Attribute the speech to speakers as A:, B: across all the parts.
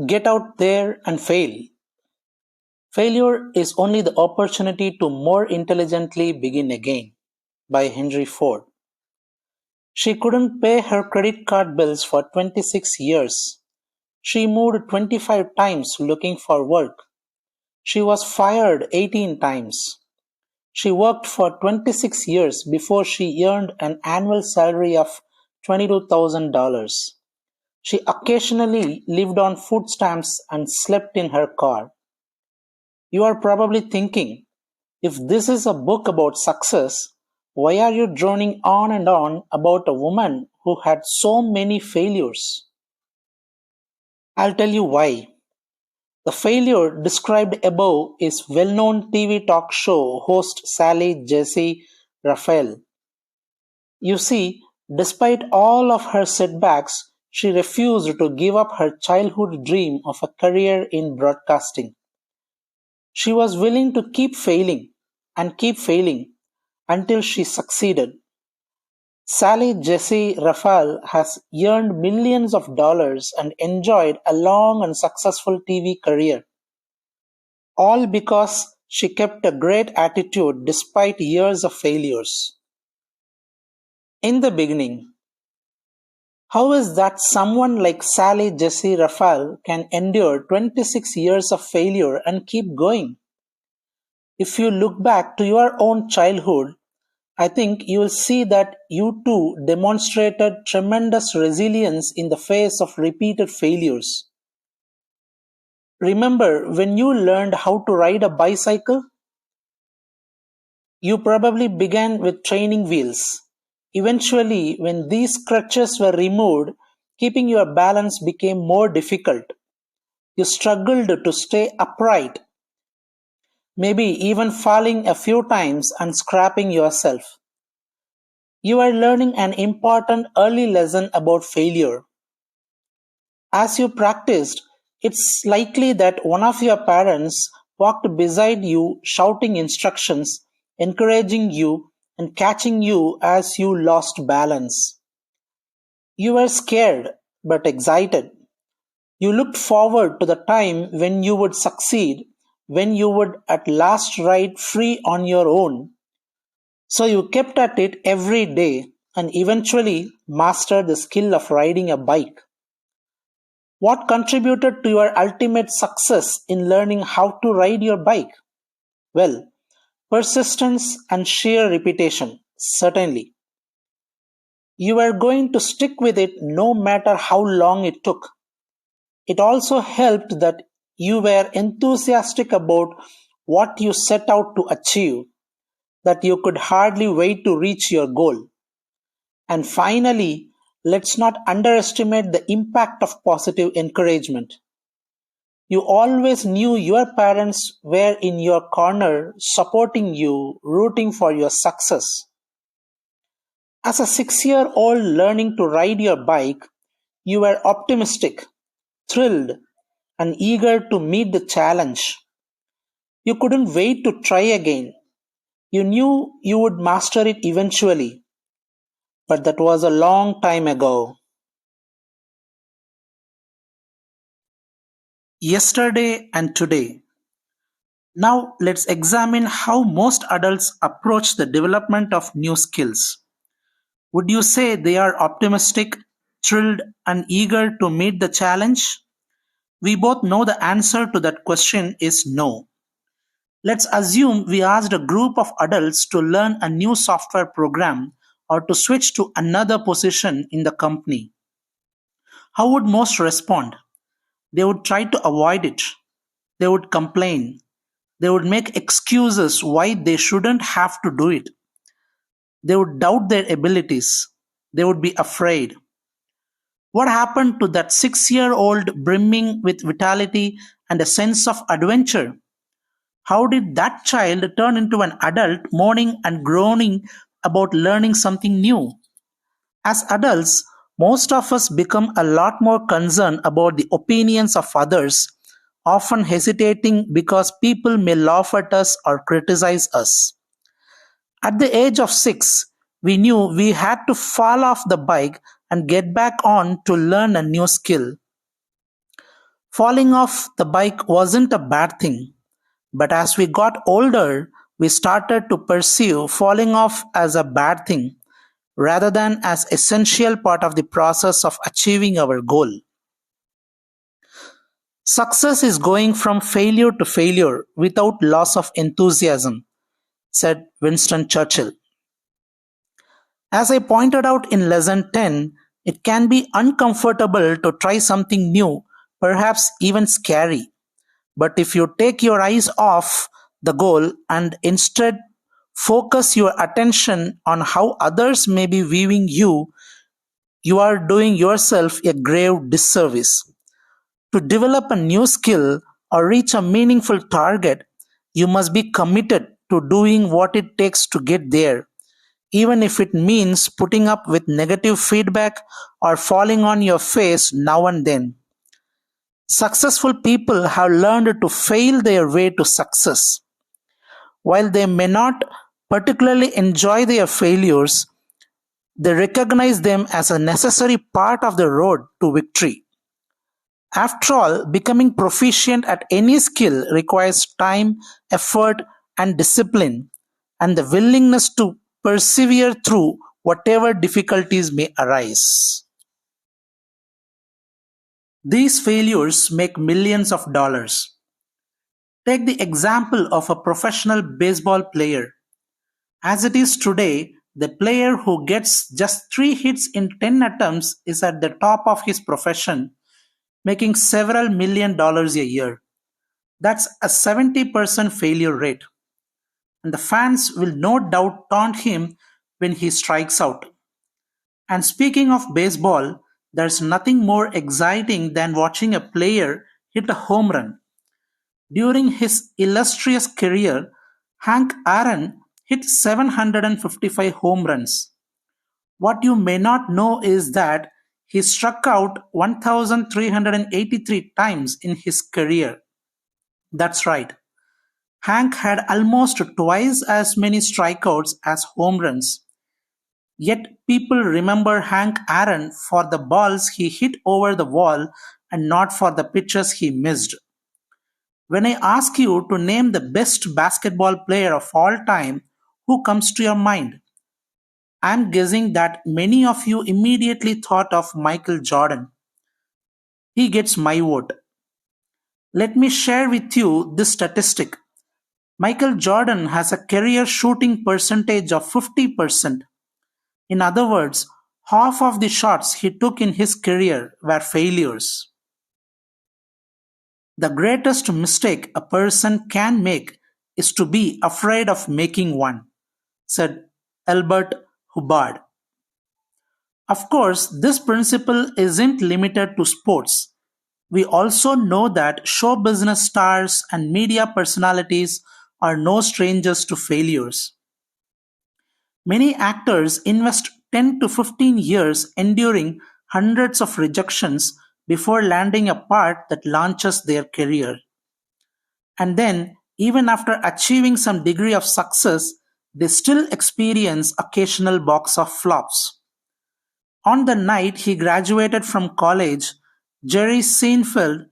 A: Get out there and fail. Failure is only the opportunity to more intelligently begin again. By Henry Ford. She couldn't pay her credit card bills for 26 years. She moved 25 times looking for work. She was fired 18 times. She worked for 26 years before she earned an annual salary of $22,000. She occasionally lived on food stamps and slept in her car. You are probably thinking, if this is a book about success, why are you droning on and on about a woman who had so many failures? I'll tell you why. The failure described above is well-known TV talk show host Sally Jessy Raphael. You see, despite all of her setbacks, she refused to give up her childhood dream of a career in broadcasting. She was willing to keep failing and keep failing until she succeeded. Sally Jessy Raphael has earned millions of dollars and enjoyed a long and successful TV career, all because she kept a great attitude despite years of failures. In the beginning, how is that someone like Sally Jessy Raphael can endure 26 years of failure and keep going? If you look back to your own childhood, I think you will see that you too demonstrated tremendous resilience in the face of repeated failures. Remember when you learned how to ride a bicycle? You probably began with training wheels. Eventually, when these crutches were removed, keeping your balance became more difficult. You struggled to stay upright, maybe even falling a few times and scraping yourself. You are learning an important early lesson about failure. As you practiced, it's likely that one of your parents walked beside you shouting instructions, encouraging you, and catching you as you lost balance. You were scared but excited. You looked forward to the time when you would succeed, when you would at last ride free on your own. So you kept at it every day and eventually mastered the skill of riding a bike. What contributed to your ultimate success in learning how to ride your bike? Well, persistence and sheer repetition, certainly. You were going to stick with it no matter how long it took. It also helped that you were enthusiastic about what you set out to achieve, that you could hardly wait to reach your goal. And finally, let's not underestimate the impact of positive encouragement. You always knew your parents were in your corner, supporting you, rooting for your success. As a 6-year-old learning to ride your bike, you were optimistic, thrilled, and eager to meet the challenge. You couldn't wait to try again. You knew you would master it eventually, but that was a long time ago. Yesterday and today. Now let's examine how most adults approach the development of new skills. Would you say they are optimistic, thrilled, and eager to meet the challenge? We both know the answer to that question is no. Let's assume we asked a group of adults to learn a new software program or to switch to another position in the company. How would most respond? They would try to avoid it. They would complain. They would make excuses why they shouldn't have to do it. They would doubt their abilities. They would be afraid. What happened to that 6-year-old brimming with vitality and a sense of adventure? How did that child turn into an adult moaning and groaning about learning something new? As adults, most of us become a lot more concerned about the opinions of others, often hesitating because people may laugh at us or criticize us. At the age of 6, we knew we had to fall off the bike and get back on to learn a new skill. Falling off the bike wasn't a bad thing, but as we got older, we started to perceive falling off as a bad thing rather than as essential part of the process of achieving our goal. Success is going from failure to failure without loss of enthusiasm, said Winston Churchill. As I pointed out in lesson 10, it can be uncomfortable to try something new, perhaps even scary. But if you take your eyes off the goal and instead focus your attention on how others may be viewing you, you are doing yourself a grave disservice. To develop a new skill or reach a meaningful target, you must be committed to doing what it takes to get there, even if it means putting up with negative feedback or falling on your face now and then. Successful people have learned to fail their way to success. While they may not particularly enjoy their failures, they recognize them as a necessary part of the road to victory. After all, becoming proficient at any skill requires time, effort, and discipline, and the willingness to persevere through whatever difficulties may arise. These failures make millions of dollars. Take the example of a professional baseball player. As it is today, the player who gets just 3 hits in 10 attempts is at the top of his profession, making several $1 million a year. That's a 70% failure rate. And the fans will no doubt taunt him when he strikes out. And speaking of baseball, there's nothing more exciting than watching a player hit a home run. During his illustrious career, Hank Aaron hit 755 home runs. What you may not know is that he struck out 1,383 times in his career. That's right. Hank had almost twice as many strikeouts as home runs. Yet people remember Hank Aaron for the balls he hit over the wall and not for the pitches he missed. When I ask you to name the best basketball player of all time, who comes to your mind? I'm guessing that many of you immediately thought of Michael Jordan. He gets my vote. Let me share with you this statistic. Michael Jordan has a career shooting percentage of 50%. In other words, half of the shots he took in his career were failures. The greatest mistake a person can make is to be afraid of making one, said Albert Hubbard. Of course, this principle isn't limited to sports. We also know that show business stars and media personalities are no strangers to failures. Many actors invest 10 to 15 years enduring hundreds of rejections before landing a part that launches their career. And then, even after achieving some degree of success, they still experience occasional box of flops. On the night he graduated from college, Jerry Seinfeld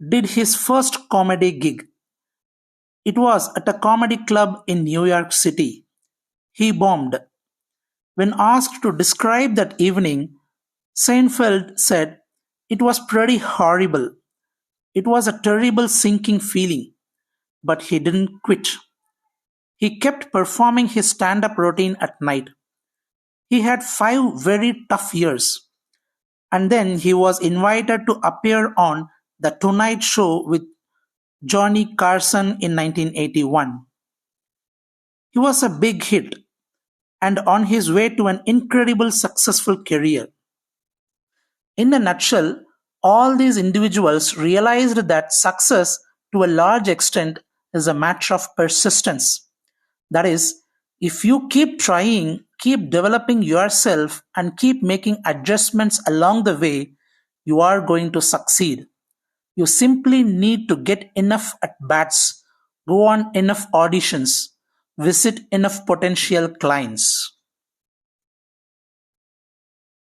A: did his first comedy gig. It was at a comedy club in New York City. He bombed. When asked to describe that evening, Seinfeld said, "It was pretty horrible. It was a terrible sinking feeling." But he didn't quit. He kept performing his stand-up routine at night. He had 5 very tough years. And then he was invited to appear on The Tonight Show with Johnny Carson in 1981. He was a big hit and on his way to an incredible successful career. In a nutshell, all these individuals realized that success to a large extent is a matter of persistence. That is, if you keep trying, keep developing yourself, and keep making adjustments along the way, you are going to succeed. You simply need to get enough at bats, go on enough auditions, visit enough potential clients.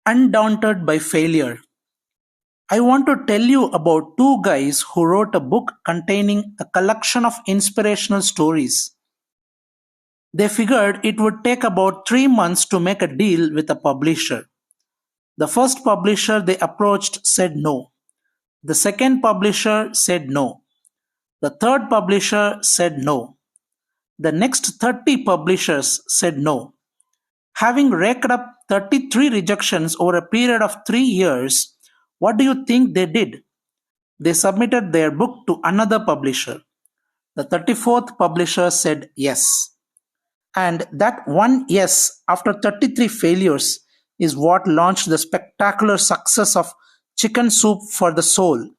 A: Undaunted by failure. I want to tell you about two guys who wrote a book containing a collection of inspirational stories. They figured it would take about 3 months to make a deal with a publisher. The first publisher they approached said no. The second publisher said no. The third publisher said no. The next 30 publishers said no. Having raked up 33 rejections over a period of 3 years, what do you think they did? They submitted their book to another publisher. The 34th publisher said yes. And that one yes after 33 failures is what launched the spectacular success of Chicken Soup for the Soul,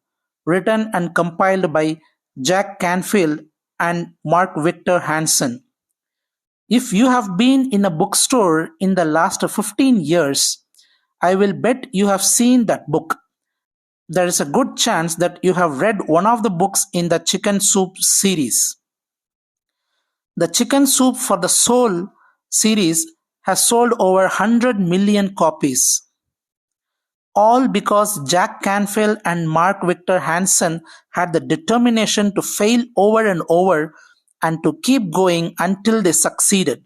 A: written and compiled by Jack Canfield and Mark Victor Hansen. If you have been in a bookstore in the last 15 years, I will bet you have seen that book. There is a good chance that you have read one of the books in the Chicken Soup series. The Chicken Soup for the Soul series has sold over 100 million copies. All because Jack Canfield and Mark Victor Hansen had the determination to fail over and over and to keep going until they succeeded.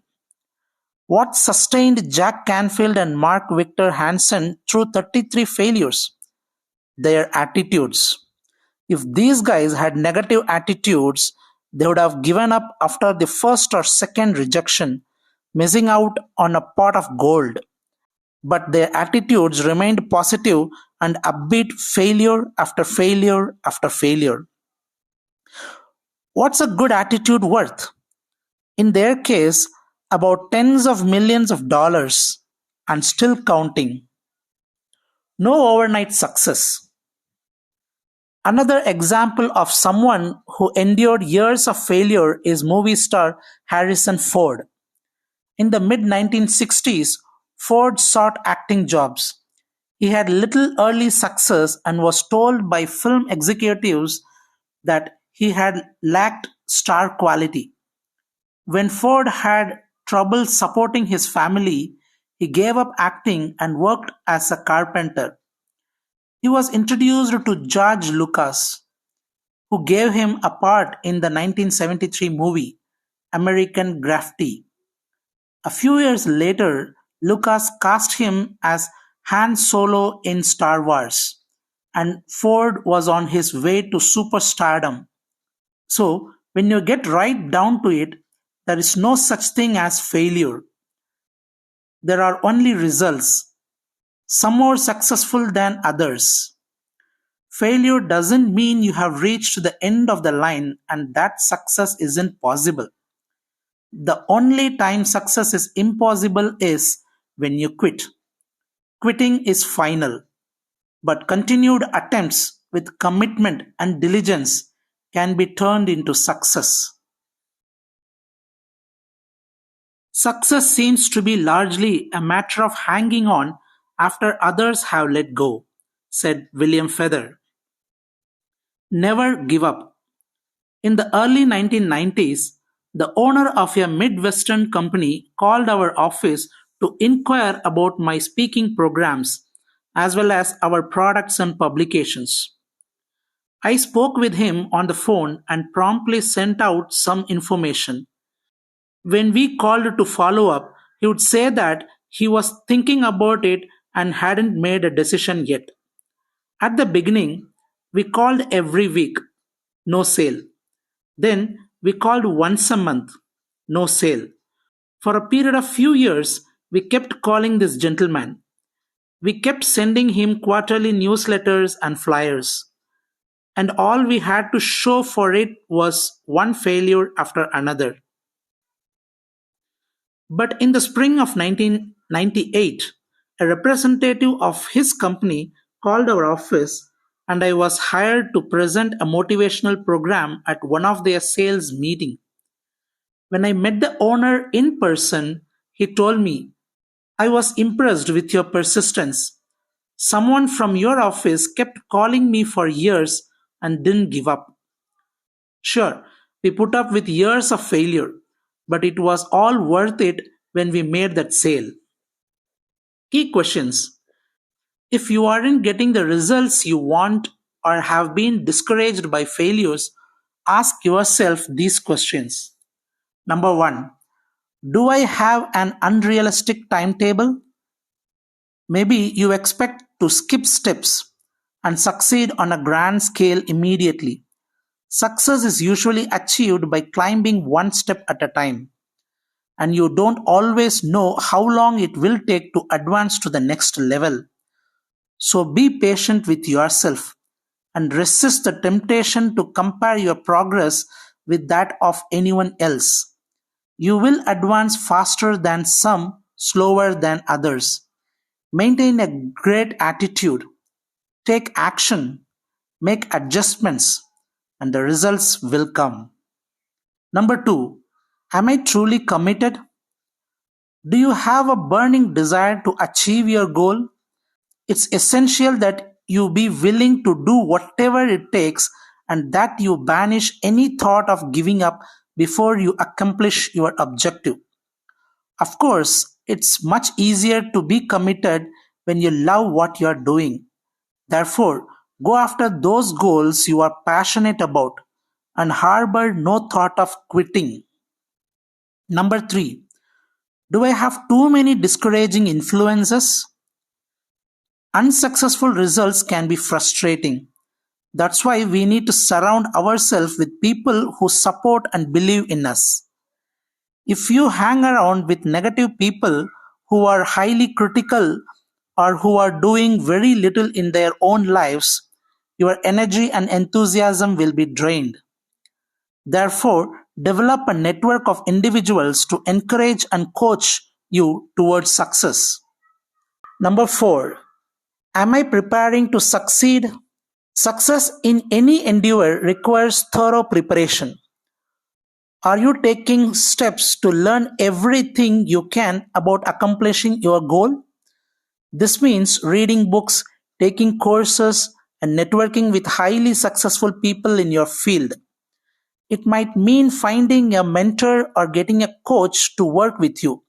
A: What sustained Jack Canfield and Mark Victor Hansen through 33 failures? Their attitudes. If these guys had negative attitudes, they would have given up after the first or second rejection, missing out on a pot of gold. But their attitudes remained positive and upbeat failure after failure after failure. What's a good attitude worth? In their case, about tens of millions of dollars, and still counting. No overnight success. Another example of someone who endured years of failure is movie star Harrison Ford. In the mid-1960s, Ford sought acting jobs. He had little early success and was told by film executives that he had lacked star quality. When Ford had trouble supporting his family, he gave up acting and worked as a carpenter. He was introduced to George Lucas, who gave him a part in the 1973 movie American Graffiti. A few years later, Lucas cast him as Han Solo in Star Wars, and Ford was on his way to superstardom. So, when you get right down to it, there is no such thing as failure. There are only results, some more successful than others. Failure doesn't mean you have reached the end of the line and that success isn't possible. The only time success is impossible is when you quit. Quitting is final, but continued attempts with commitment and diligence can be turned into success. Success seems to be largely a matter of hanging on after others have let go, said William Feather. Never give up. In the early 1990s, the owner of a Midwestern company called our office to inquire about my speaking programs as well as our products and publications. I spoke with him on the phone and promptly sent out some information. When we called to follow up, he would say that he was thinking about it and hadn't made a decision yet. At the beginning, we called every week, no sale. Then we called once a month, no sale. For a period of few years, we kept calling this gentleman. We kept sending him quarterly newsletters and flyers. And all we had to show for it was one failure after another. But in the spring of 1998, a representative of his company called our office and I was hired to present a motivational program at one of their sales meetings. When I met the owner in person, he told me, I was impressed with your persistence. Someone from your office kept calling me for years and didn't give up. Sure, we put up with years of failure, but it was all worth it when we made that sale. Key questions. If you aren't getting the results you want or have been discouraged by failures, ask yourself these questions. Number one, do I have an unrealistic timetable? Maybe you expect to skip steps and succeed on a grand scale immediately. Success is usually achieved by climbing one step at a time, and you don't always know how long it will take to advance to the next level. So be patient with yourself and resist the temptation to compare your progress with that of anyone else. You will advance faster than some, slower than others. Maintain a great attitude, take action, make adjustments, and the results will come. Number two, am I truly committed? Do you have a burning desire to achieve your goal? It's essential that you be willing to do whatever it takes and that you banish any thought of giving up before you accomplish your objective. Of course, it's much easier to be committed when you love what you're doing. Therefore, go after those goals you are passionate about and harbor no thought of quitting. Number three, do I have too many discouraging influences? Unsuccessful results can be frustrating. That's why we need to surround ourselves with people who support and believe in us. If you hang around with negative people who are highly critical or who are doing very little in their own lives, your energy and enthusiasm will be drained. Therefore, develop a network of individuals to encourage and coach you towards success. Number four, am I preparing to succeed? Success in any endeavor requires thorough preparation. Are you taking steps to learn everything you can about accomplishing your goal? This means reading books, taking courses, and networking with highly successful people in your field. It might mean finding a mentor or getting a coach to work with you.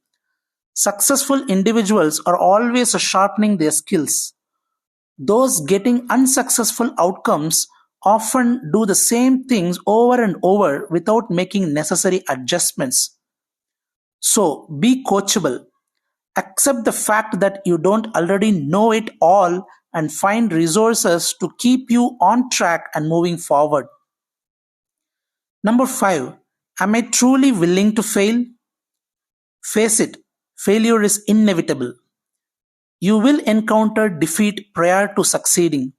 A: Successful individuals are always sharpening their skills. Those getting unsuccessful outcomes often do the same things over and over without making necessary adjustments. So be coachable. Accept the fact that you don't already know it all and find resources to keep you on track and moving forward. Number five, am I truly willing to fail? Face it, failure is inevitable. You will encounter defeat prior to succeeding.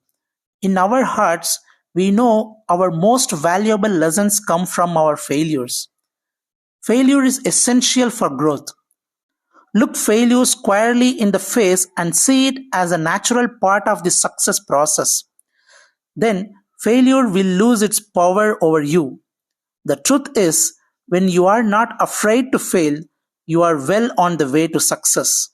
A: In our hearts, we know our most valuable lessons come from our failures. Failure is essential for growth. Look failure squarely in the face and see it as a natural part of the success process. Then failure will lose its power over you. The truth is, when you are not afraid to fail, you are well on the way to success.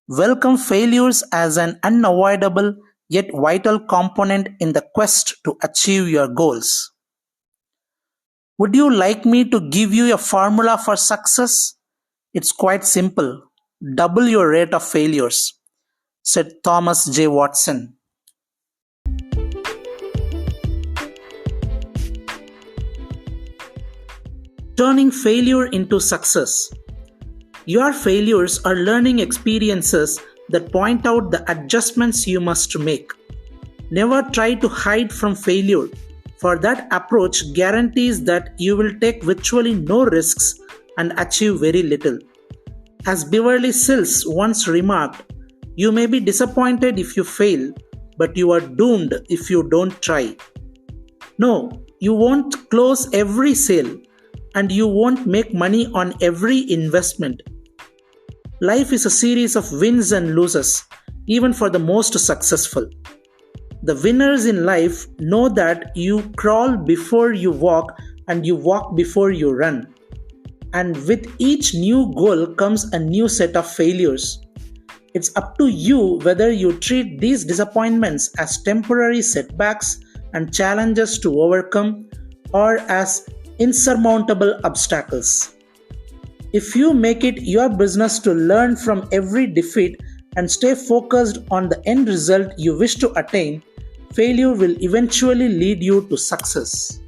A: Welcome failures as an unavoidable yet vital component in the quest to achieve your goals. Would you like me to give you a formula for success? It's quite simple. Double your rate of failures, said Thomas J. Watson. Turning failure into success. Your failures are learning experiences that point out the adjustments you must make. Never try to hide from failure, for that approach guarantees that you will take virtually no risks and achieve very little. As Beverly Sills once remarked, you may be disappointed if you fail, but you are doomed if you don't try. No, you won't close every sale, and you won't make money on every investment. Life is a series of wins and losses, even for the most successful. The winners in life know that you crawl before you walk and you walk before you run. And with each new goal comes a new set of failures. It's up to you whether you treat these disappointments as temporary setbacks and challenges to overcome or as insurmountable obstacles. If you make it your business to learn from every defeat and stay focused on the end result you wish to attain, failure will eventually lead you to success.